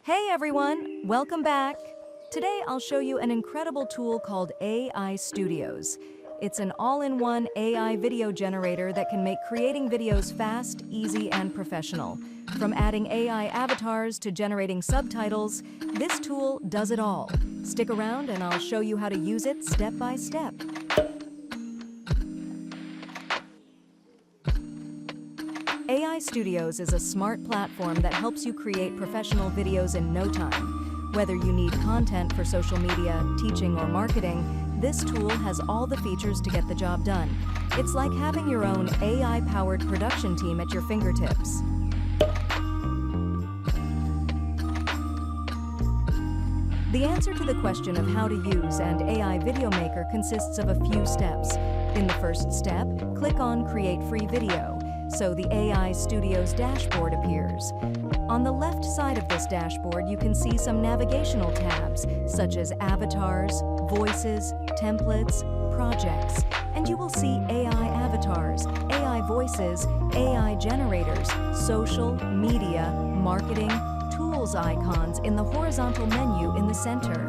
Hey everyone, welcome back. Today I'll show you an incredible tool called AI Studios. It's an all-in-one AI video generator that can make creating videos fast, easy, and professional. From adding AI avatars to generating subtitles, this tool does it all. Stick around and I'll show you how to use it step by step. AI Studios is a smart platform that helps you create professional videos in no time. Whether you need content for social media, teaching, or marketing, this tool has all the features to get the job done. It's like having your own AI-powered production team at your fingertips. The answer to the question of how to use an AI Video Maker consists of a few steps. In the first step, click on Create Free Video, so the AI Studios dashboard appears. On the left side of this dashboard, you can see some navigational tabs, such as Avatars, Voices, Templates, Projects, and you will see AI Avatars, AI Voices, AI Generators, Social, Media, Marketing, Tools icons in the horizontal menu in the center.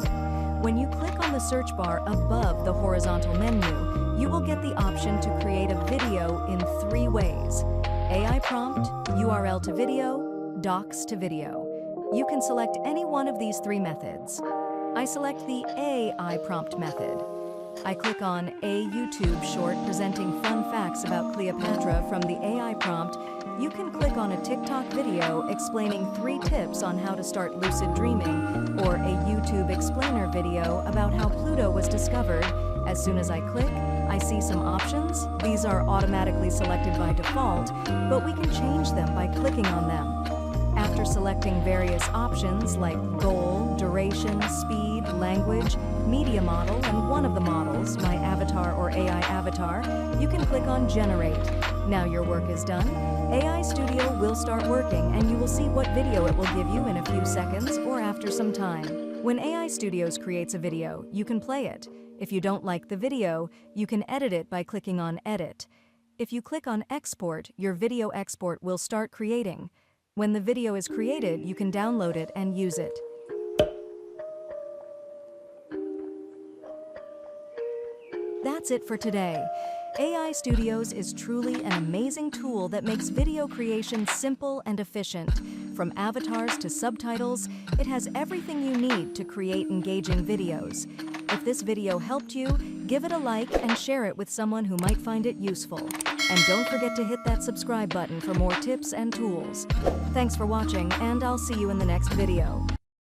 When you click on the search bar above the horizontal menu, you will get the option to create a video in 3 ways: AI prompt, URL to video, docs to video. You can select any one of these 3 methods. I select the AI prompt method. I click on a YouTube short presenting fun facts about Cleopatra from the AI prompt. You can click on a TikTok video explaining 3 tips on how to start lucid dreaming, or a YouTube explainer video about how Pluto was discovered. As soon as I click, I see some options. These are automatically selected by default, but we can change them by clicking on them. After selecting various options like goal, duration, speed, language, media model, and one of the models, my avatar or AI avatar, you can click on Generate. Now your work is done. AI Studio will start working and you will see what video it will give you in a few seconds or after some time. When AI Studios creates a video, you can play it. If you don't like the video, you can edit it by clicking on Edit. If you click on Export, your video export will start creating. When the video is created, you can download it and use it. That's it for today. AI Studios is truly an amazing tool that makes video creation simple and efficient. From avatars to subtitles, it has everything you need to create engaging videos. If this video helped you, give it a like and share it with someone who might find it useful. And don't forget to hit that subscribe button for more tips and tools. Thanks for watching, and I'll see you in the next video.